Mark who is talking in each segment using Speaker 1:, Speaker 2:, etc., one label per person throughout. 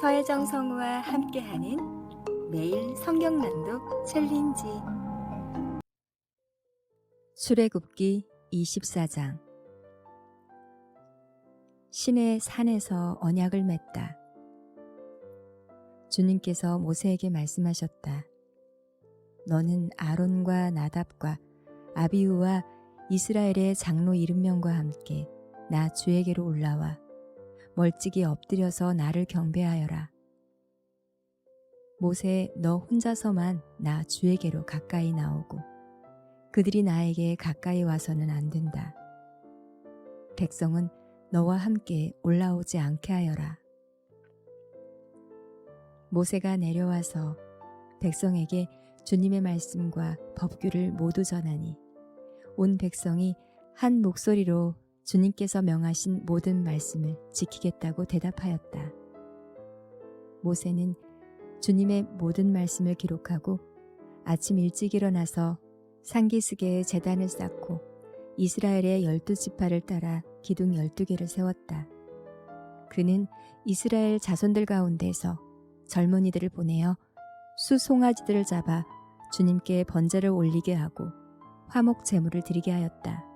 Speaker 1: 서혜정 성우와 함께하는 매일 성경 낭독 챌린지.
Speaker 2: 출애굽기 24장. 시내 산에서 언약을 맺다. 주님께서 모세에게 말씀하셨다. 너는 아론과 나답과 아비후와 이스라엘의 장로 70명과 함께 나 주에게로 올라와 멀찍이 엎드려서 나를 경배하여라. 모세, 너 혼자서만 나 주에게로 가까이 나오고 그들이 나에게 가까이 와서는 안 된다. 백성은 너와 함께 올라오지 않게 하여라. 모세가 내려와서 백성에게 주님의 말씀과 법규를 모두 전하니 온 백성이 한 목소리로 주님께서 명하신 모든 말씀을 지키겠다고 대답하였다. 모세는 주님의 모든 말씀을 기록하고 아침 일찍 일어나서 산기슭에 제단을 쌓고 이스라엘의 12지파를 따라 기둥 12개를 세웠다. 그는 이스라엘 자손들 가운데서 젊은이들을 보내어 수송아지들을 잡아 주님께 번제를 올리게 하고 화목 제물을 드리게 하였다.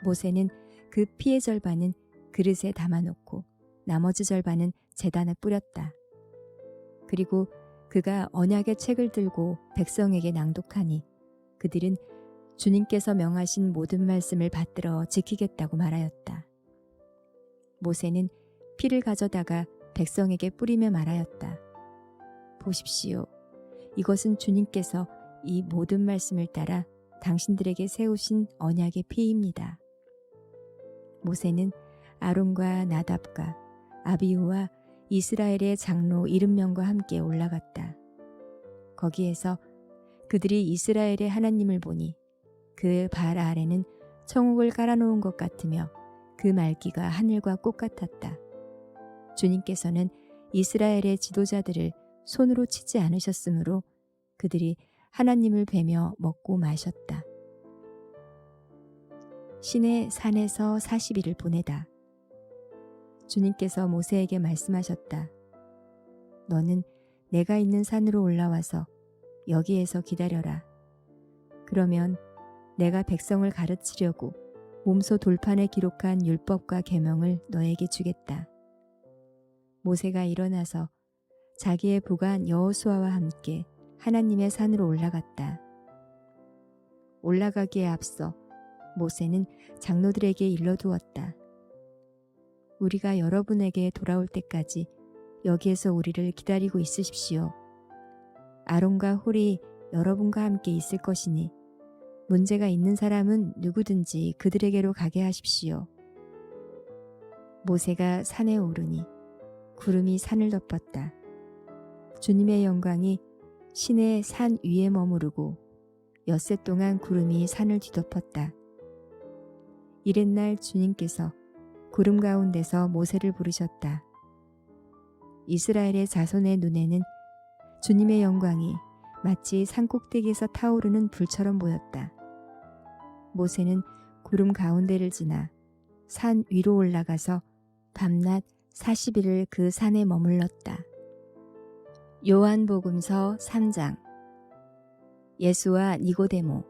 Speaker 2: 모세는 그 피의 절반은 그릇에 담아놓고 나머지 절반은 제단에 뿌렸다. 그리고 그가 언약의 책을 들고 백성에게 낭독하니 그들은 주님께서 명하신 모든 말씀을 받들어 지키겠다고 말하였다. 모세는 피를 가져다가 백성에게 뿌리며 말하였다. 보십시오. 이것은 주님께서 이 모든 말씀을 따라 당신들에게 세우신 언약의 피입니다. 모세는 아론과 나답과 아비후와 이스라엘의 장로 70명과 함께 올라갔다. 거기에서 그들이 이스라엘의 하나님을 보니 그 발 아래는 청옥을 깔아놓은 것 같으며 그 말기가 하늘과 꽃 같았다. 주님께서는 이스라엘의 지도자들을 손으로 치지 않으셨으므로 그들이 하나님을 뵈며 먹고 마셨다. 시내 산에서 40일을 보내다. 주님께서 모세에게 말씀하셨다. 너는 내가 있는 산으로 올라와서 여기에서 기다려라. 그러면 내가 백성을 가르치려고 몸소 돌판에 기록한 율법과 계명을 너에게 주겠다. 모세가 일어나서 자기의 부관 여호수아와 함께 하나님의 산으로 올라갔다. 올라가기에 앞서 모세는 장로들에게 일러두었다. 우리가 여러분에게 돌아올 때까지 여기에서 우리를 기다리고 있으십시오. 아론과 홀이 여러분과 함께 있을 것이니 문제가 있는 사람은 누구든지 그들에게로 가게 하십시오. 모세가 산에 오르니 구름이 산을 덮었다. 주님의 영광이 시내 산 위에 머무르고 엿새 동안 구름이 산을 뒤덮었다. 이튿날 주님께서 구름 가운데서 모세를 부르셨다. 이스라엘의 자손의 눈에는 주님의 영광이 마치 산꼭대기에서 타오르는 불처럼 보였다. 모세는 구름 가운데를 지나 산 위로 올라가서 밤낮 40일을 그 산에 머물렀다. 요한복음서 3장. 예수와 니고데모.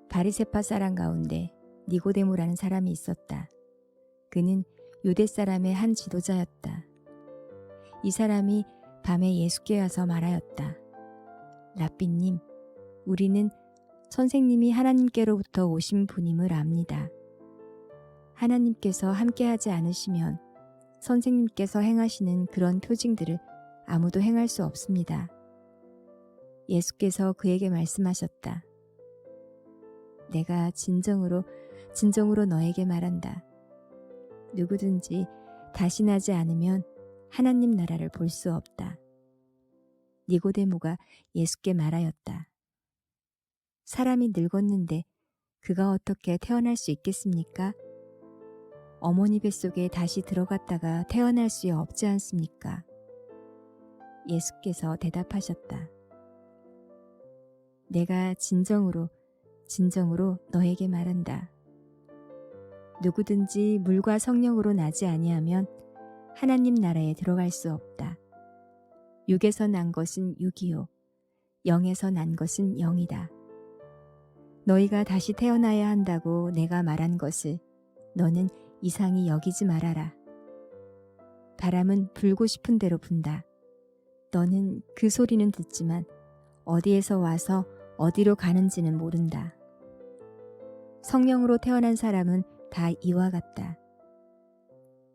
Speaker 2: 바리새파 사람 가운데 니고데모라는 사람이 있었다. 그는 유대 사람의 한 지도자였다. 이 사람이 밤에 예수께 와서 말하였다. 랍비님, 우리는 선생님이 하나님께로부터 오신 분임을 압니다. 하나님께서 함께하지 않으시면 선생님께서 행하시는 그런 표징들을 아무도 행할 수 없습니다. 예수께서 그에게 말씀하셨다. 내가 진정으로 너에게 말한다. 누구든지 다시 나지 않으면 하나님 나라를 볼 수 없다. 니고데모가 예수께 말하였다. 사람이 늙었는데 그가 어떻게 태어날 수 있겠습니까? 어머니 뱃속에 다시 들어갔다가 태어날 수 없지 않습니까? 예수께서 대답하셨다. 내가 진정으로 너에게 말한다. 누구든지 물과 성령으로 나지 아니하면 하나님 나라에 들어갈 수 없다. 육에서 난 것은 육이요 영에서 난 것은 영이다. 너희가 다시 태어나야 한다고 내가 말한 것을 너는 이상히 여기지 말아라. 바람은 불고 싶은 대로 분다. 너는 그 소리는 듣지만 어디에서 와서 어디로 가는지는 모른다. 성령으로 태어난 사람은 다 이와 같다.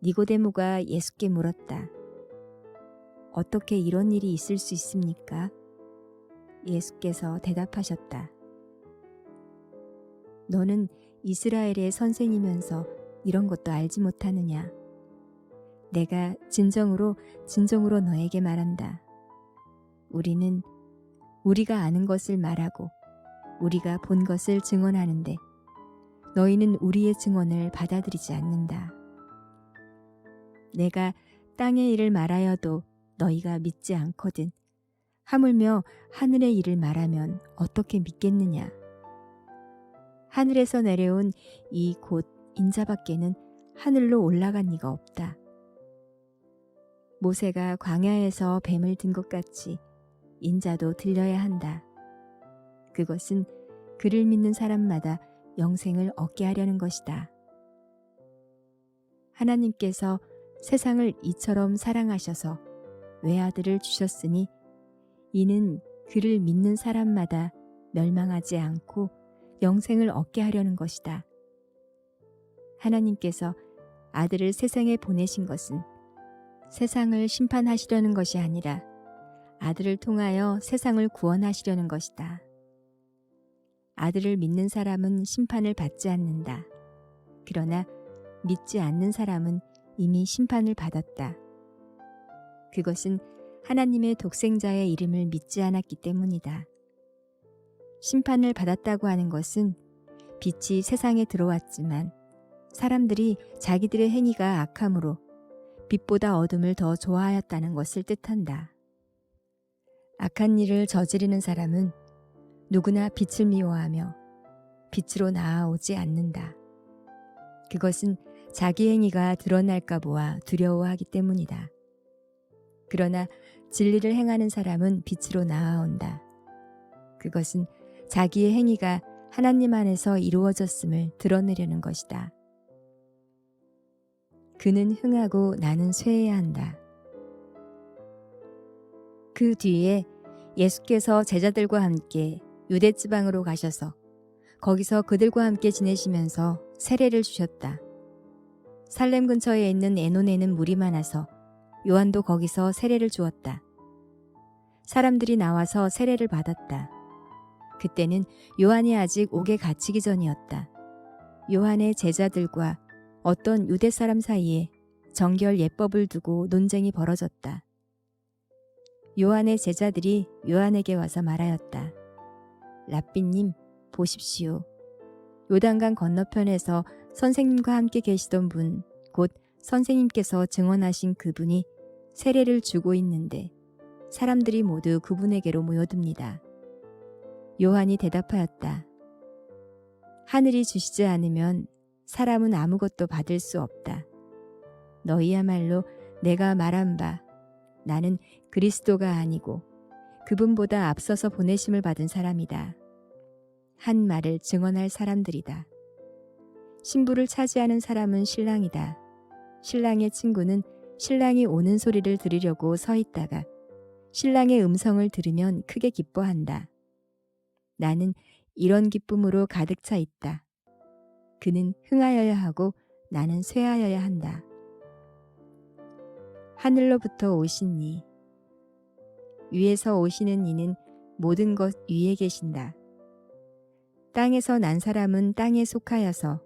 Speaker 2: 니고데모가 예수께 물었다. 어떻게 이런 일이 있을 수 있습니까? 예수께서 대답하셨다. 너는 이스라엘의 선생이면서 이런 것도 알지 못하느냐? 내가 진정으로 너에게 말한다. 우리는 우리가 아는 것을 말하고 우리가 본 것을 증언하는데 너희는 우리의 증언을 받아들이지 않는다. 내가 땅의 일을 말하여도 너희가 믿지 않거든. 하물며 하늘의 일을 말하면 어떻게 믿겠느냐? 하늘에서 내려온 이 곧 인자밖에는 하늘로 올라간 이가 없다. 모세가 광야에서 뱀을 든 것 같이 인자도 들려야 한다. 그것은 그를 믿는 사람마다 영생을 얻게 하려는 것이다. 하나님께서 세상을 이처럼 사랑하셔서 외아들을 주셨으니 이는 그를 믿는 사람마다 멸망하지 않고 영생을 얻게 하려는 것이다. 하나님께서 아들을 세상에 보내신 것은 세상을 심판하시려는 것이 아니라 아들을 통하여 세상을 구원하시려는 것이다. 아들을 믿는 사람은 심판을 받지 않는다. 그러나 믿지 않는 사람은 이미 심판을 받았다. 그것은 하나님의 독생자의 이름을 믿지 않았기 때문이다. 심판을 받았다고 하는 것은 빛이 세상에 들어왔지만 사람들이 자기들의 행위가 악함으로 빛보다 어둠을 더 좋아하였다는 것을 뜻한다. 악한 일을 저지르는 사람은 누구나 빛을 미워하며 빛으로 나아오지 않는다. 그것은 자기 행위가 드러날까 보아 두려워하기 때문이다. 그러나 진리를 행하는 사람은 빛으로 나아온다. 그것은 자기의 행위가 하나님 안에서 이루어졌음을 드러내려는 것이다. 그는 흥하고 나는 쇠해야 한다. 그 뒤에 예수께서 제자들과 함께 유대 지방으로 가셔서 거기서 그들과 함께 지내시면서 세례를 주셨다. 살렘 근처에 있는 에논에는 물이 많아서 요한도 거기서 세례를 주었다. 사람들이 나와서 세례를 받았다. 그때는 요한이 아직 옥에 갇히기 전이었다. 요한의 제자들과 어떤 유대 사람 사이에 정결 예법을 두고 논쟁이 벌어졌다. 요한의 제자들이 요한에게 와서 말하였다. 랍비님, 보십시오. 요단강 건너편에서 선생님과 함께 계시던 분, 곧 선생님께서 증언하신 그분이 세례를 주고 있는데 사람들이 모두 그분에게로 모여듭니다. 요한이 대답하였다. 하늘이 주시지 않으면 사람은 아무것도 받을 수 없다. 너희야말로 내가 말한 바 나는 그리스도가 아니고 그분보다 앞서서 보내심을 받은 사람이다. 한 말을 증언할 사람들이다. 신부를 차지하는 사람은 신랑이다. 신랑의 친구는 신랑이 오는 소리를 들으려고 서 있다가 신랑의 음성을 들으면 크게 기뻐한다. 나는 이런 기쁨으로 가득 차 있다. 그는 흥하여야 하고 나는 쇠하여야 한다. 하늘로부터 오신 이, 위에서 오시는 이는 모든 것 위에 계신다. 땅에서 난 사람은 땅에 속하여서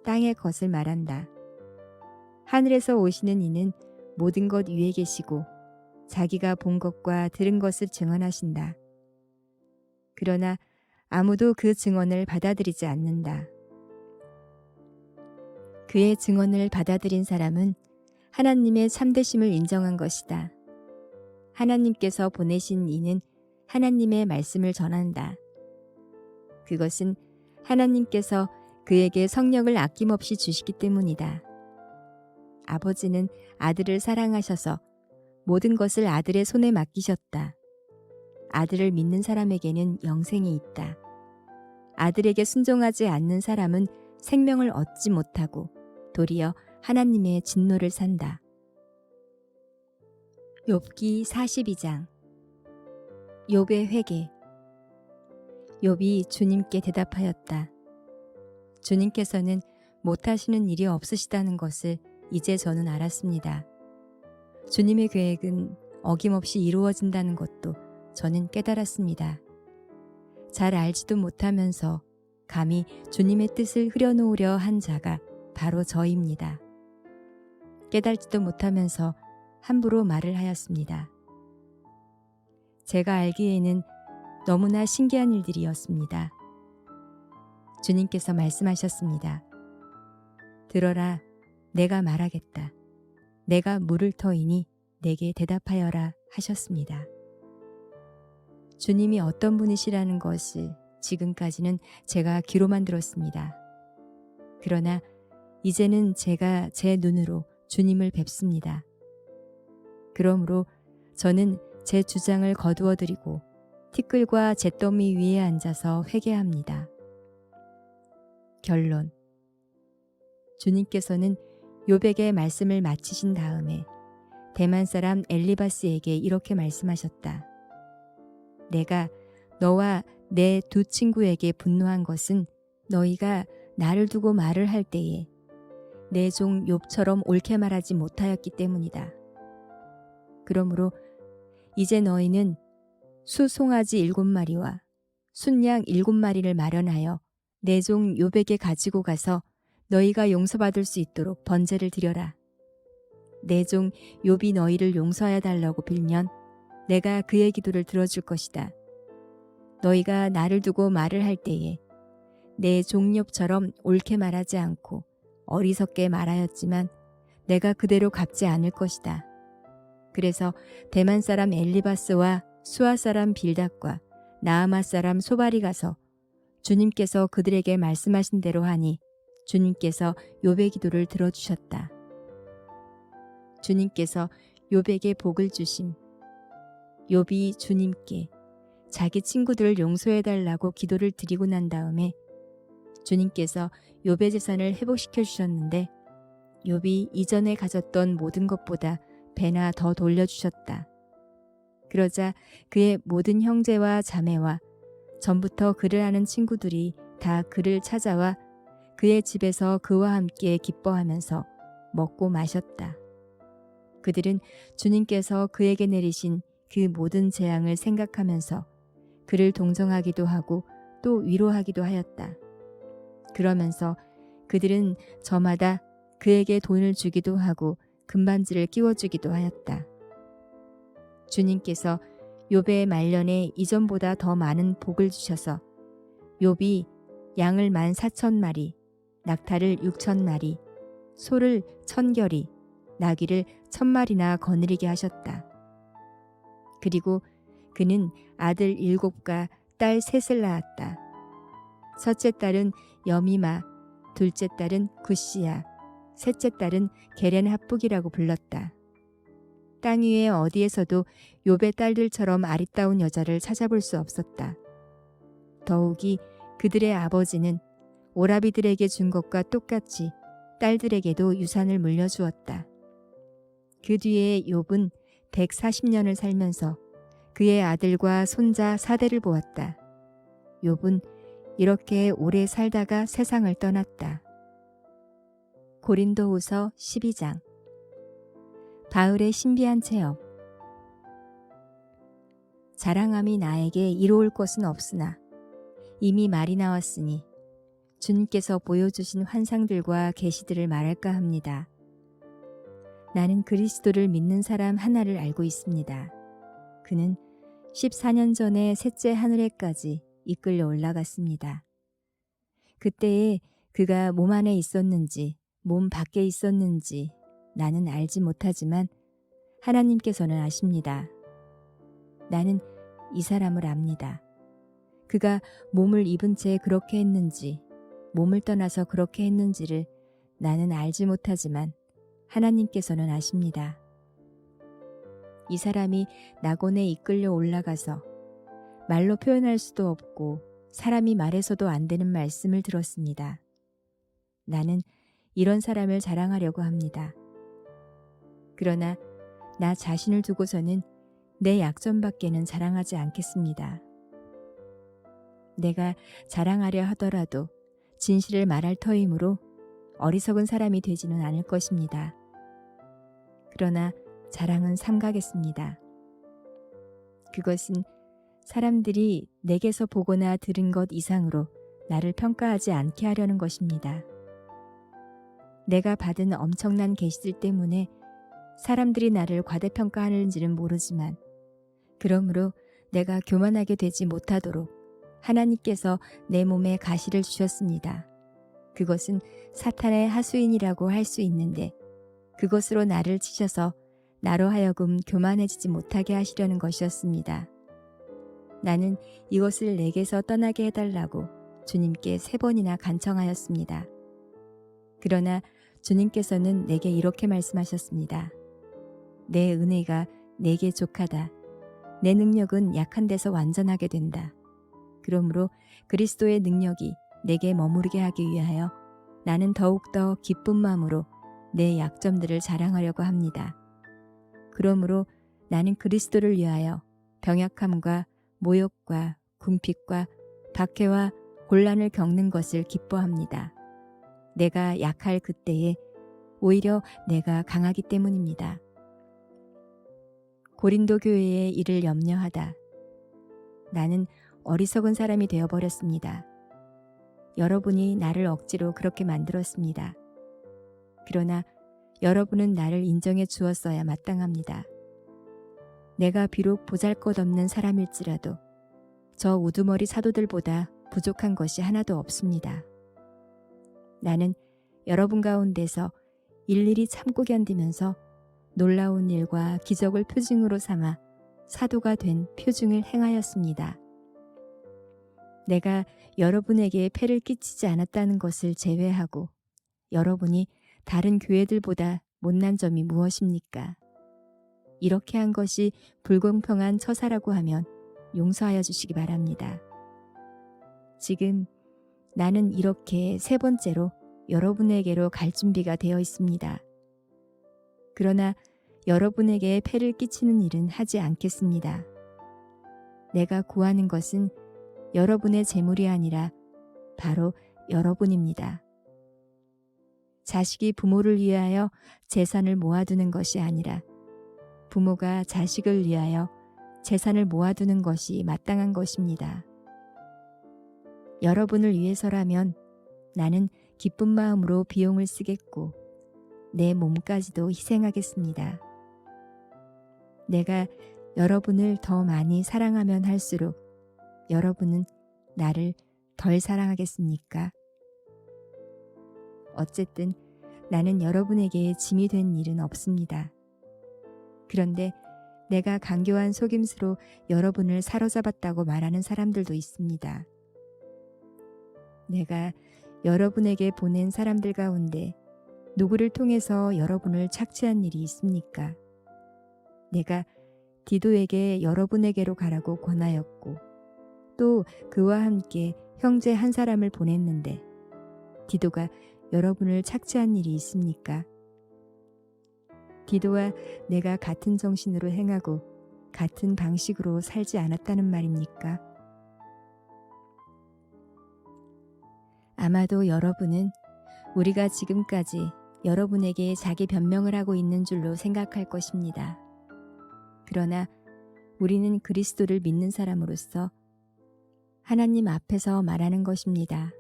Speaker 2: 땅의 것을 말한다. 하늘에서 오시는 이는 모든 것 위에 계시고 자기가 본 것과 들은 것을 증언하신다. 그러나 아무도 그 증언을 받아들이지 않는다. 그의 증언을 받아들인 사람은 하나님의 참되심을 인정한 것이다. 하나님께서 보내신 이는 하나님의 말씀을 전한다. 그것은 하나님께서 그에게 성령을 아낌없이 주시기 때문이다. 아버지는 아들을 사랑하셔서 모든 것을 아들의 손에 맡기셨다. 아들을 믿는 사람에게는 영생이 있다. 아들에게 순종하지 않는 사람은 생명을 얻지 못하고 도리어 하나님의 진노를 산다. 욥기 42장. 욥의 회개. 욥이 주님께 대답하였다. 주님께서는 못하시는 일이 없으시다는 것을 이제 저는 알았습니다. 주님의 계획은 어김없이 이루어진다는 것도 저는 깨달았습니다. 잘 알지도 못하면서 감히 주님의 뜻을 흐려놓으려 한 자가 바로 저입니다. 깨달지도 못하면서 함부로 말을 하였습니다. 제가 알기에는 너무나 신기한 일들이었습니다. 주님께서 말씀하셨습니다. 들어라, 내가 말하겠다. 내가 물을 터이니 내게 대답하여라 하셨습니다. 주님이 어떤 분이시라는 것을 지금까지는 제가 귀로만 들었습니다. 그러나 이제는 제가 제 눈으로 주님을 뵙습니다. 그러므로 저는 제 주장을 거두어 드리고 티끌과 잿더미 위에 앉아서 회개합니다. 결론. 주님께서는 욥에게 말씀을 마치신 다음에 대만 사람 엘리바스에게 이렇게 말씀하셨다. 내가 너와 내 두 친구에게 분노한 것은 너희가 나를 두고 말을 할 때에 내 종 욥처럼 옳게 말하지 못하였기 때문이다. 그러므로 이제 너희는 수송아지 7마리와 순양 7마리를 마련하여 내 종 욥에게 가지고 가서 너희가 용서받을 수 있도록 번제를 드려라. 내 종 욥이 너희를 용서하여 달라고 빌면 내가 그의 기도를 들어줄 것이다. 너희가 나를 두고 말을 할 때에 내 종 욥처럼 옳게 말하지 않고 어리석게 말하였지만 내가 그대로 갚지 않을 것이다. 그래서 대만 사람 엘리바스와 수아 사람 빌닷과 나아마 사람 소발이 가서 주님께서 그들에게 말씀하신 대로 하니 주님께서 욥의 기도를 들어주셨다. 주님께서 욥에게 복을 주심. 욥이 주님께 자기 친구들을 용서해달라고 기도를 드리고 난 다음에 주님께서 욥의 재산을 회복시켜 주셨는데 욥이 이전에 가졌던 모든 것보다 배나 더 돌려주셨다. 그러자 그의 모든 형제와 자매와 전부터 그를 아는 친구들이 다 그를 찾아와 그의 집에서 그와 함께 기뻐하면서 먹고 마셨다. 그들은 주님께서 그에게 내리신 그 모든 재앙을 생각하면서 그를 동정하기도 하고 또 위로하기도 하였다. 그러면서 그들은 저마다 그에게 돈을 주기도 하고 금반지를 끼워주기도 하였다. 주님께서 욥의 말년에 이전보다 더 많은 복을 주셔서 욥이 양을 14,000마리, 낙타를 6,000마리, 소를 1,000결이, 나귀를 1,000마리나 거느리게 하셨다. 그리고 그는 아들 7과 딸 3을 낳았다. 첫째 딸은 여미마, 둘째 딸은 굿시야, 셋째 딸은 게렌 합북이라고 불렀다. 땅 위에 어디에서도 욥의 딸들처럼 아리따운 여자를 찾아볼 수 없었다. 더욱이 그들의 아버지는 오라비들에게 준 것과 똑같이 딸들에게도 유산을 물려주었다. 그 뒤에 욥은 140년을 살면서 그의 아들과 손자 4대를 보았다. 욥은 이렇게 오래 살다가 세상을 떠났다. 고린도후서 12장. 바울의 신비한 체험. 자랑함이 나에게 이로울 것은 없으나 이미 말이 나왔으니 주님께서 보여주신 환상들과 계시들을 말할까 합니다. 나는 그리스도를 믿는 사람 하나를 알고 있습니다. 그는 14년 전에 셋째 하늘에까지 이끌려 올라갔습니다. 그때에 그가 몸 안에 있었는지 몸 밖에 있었는지 나는 알지 못하지만 하나님께서는 아십니다. 나는 이 사람을 압니다. 그가 몸을 입은 채 그렇게 했는지 몸을 떠나서 그렇게 했는지를 나는 알지 못하지만 하나님께서는 아십니다. 이 사람이 낙원에 이끌려 올라가서 말로 표현할 수도 없고 사람이 말해서도 안 되는 말씀을 들었습니다. 나는 이런 사람을 자랑하려고 합니다. 그러나 나 자신을 두고서는 내 약점밖에는 자랑하지 않겠습니다. 내가 자랑하려 하더라도 진실을 말할 터이므로 어리석은 사람이 되지는 않을 것입니다. 그러나 자랑은 삼가겠습니다. 그것은 사람들이 내게서 보거나 들은 것 이상으로 나를 평가하지 않게 하려는 것입니다. 내가 받은 엄청난 계시들 때문에 사람들이 나를 과대평가하는지는 모르지만 그러므로 내가 교만하게 되지 못하도록 하나님께서 내 몸에 가시를 주셨습니다. 그것은 사탄의 하수인이라고 할 수 있는데 그것으로 나를 치셔서 나로 하여금 교만해지지 못하게 하시려는 것이었습니다. 나는 이것을 내게서 떠나게 해달라고 주님께 3번이나 간청하였습니다. 그러나 주님께서는 내게 이렇게 말씀하셨습니다. 내 은혜가 내게 족하다. 내 능력은 약한 데서 완전하게 된다. 그러므로 그리스도의 능력이 내게 머무르게 하기 위하여 나는 더욱더 기쁜 마음으로 내 약점들을 자랑하려고 합니다. 그러므로 나는 그리스도를 위하여 병약함과 모욕과 궁핍과 박해와 곤란을 겪는 것을 기뻐합니다. 내가 약할 그때에 오히려 내가 강하기 때문입니다. 고린도 교회의 일을 염려하다. 나는 어리석은 사람이 되어버렸습니다. 여러분이 나를 억지로 그렇게 만들었습니다. 그러나 여러분은 나를 인정해 주었어야 마땅합니다. 내가 비록 보잘것없는 사람일지라도 저 우두머리 사도들보다 부족한 것이 하나도 없습니다. 나는 여러분 가운데서 일일이 참고 견디면서 놀라운 일과 기적을 표징으로 삼아 사도가 된 표징을 행하였습니다. 내가 여러분에게 폐를 끼치지 않았다는 것을 제외하고 여러분이 다른 교회들보다 못난 점이 무엇입니까? 이렇게 한 것이 불공평한 처사라고 하면 용서하여 주시기 바랍니다. 지금 나는 이렇게 3번째로 여러분에게로 갈 준비가 되어 있습니다. 그러나 여러분에게 폐를 끼치는 일은 하지 않겠습니다. 내가 구하는 것은 여러분의 재물이 아니라 바로 여러분입니다. 자식이 부모를 위하여 재산을 모아두는 것이 아니라 부모가 자식을 위하여 재산을 모아두는 것이 마땅한 것입니다. 여러분을 위해서라면 나는 기쁜 마음으로 비용을 쓰겠고 내 몸까지도 희생하겠습니다. 내가 여러분을 더 많이 사랑하면 할수록 여러분은 나를 덜 사랑하겠습니까? 어쨌든 나는 여러분에게 짐이 된 일은 없습니다. 그런데 내가 간교한 속임수로 여러분을 사로잡았다고 말하는 사람들도 있습니다. 내가 여러분에게 보낸 사람들 가운데 누구를 통해서 여러분을 착취한 일이 있습니까? 내가 디도에게 여러분에게로 가라고 권하였고 또 그와 함께 형제 한 사람을 보냈는데 디도가 여러분을 착취한 일이 있습니까? 디도와 내가 같은 정신으로 행하고 같은 방식으로 살지 않았다는 말입니까? 아마도 여러분은 우리가 지금까지 여러분에게 자기 변명을 하고 있는 줄로 생각할 것입니다. 그러나 우리는 그리스도를 믿는 사람으로서 하나님 앞에서 말하는 것입니다.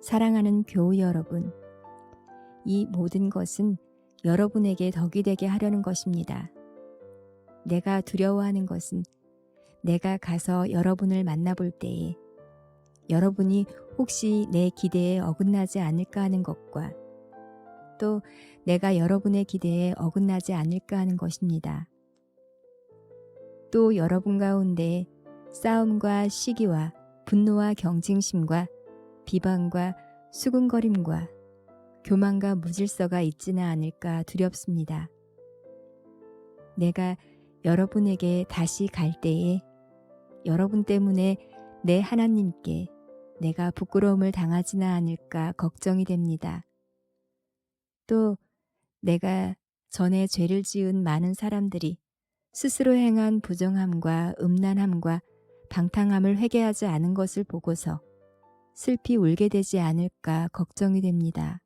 Speaker 2: 사랑하는 교우 여러분, 이 모든 것은 여러분에게 덕이 되게 하려는 것입니다. 내가 두려워하는 것은 내가 가서 여러분을 만나볼 때에 여러분이 혹시 내 기대에 어긋나지 않을까 하는 것과 또 내가 여러분의 기대에 어긋나지 않을까 하는 것입니다. 또 여러분 가운데 싸움과 시기와 분노와 경쟁심과 비방과 수군거림과 교만과 무질서가 있지는 않을까 두렵습니다. 내가 여러분에게 다시 갈 때에 여러분 때문에 내 하나님께 내가 부끄러움을 당하지는 않을까 걱정이 됩니다. 또 내가 전에 죄를 지은 많은 사람들이 스스로 행한 부정함과 음란함과 방탕함을 회개하지 않은 것을 보고서 슬피 울게 되지 않을까 걱정이 됩니다.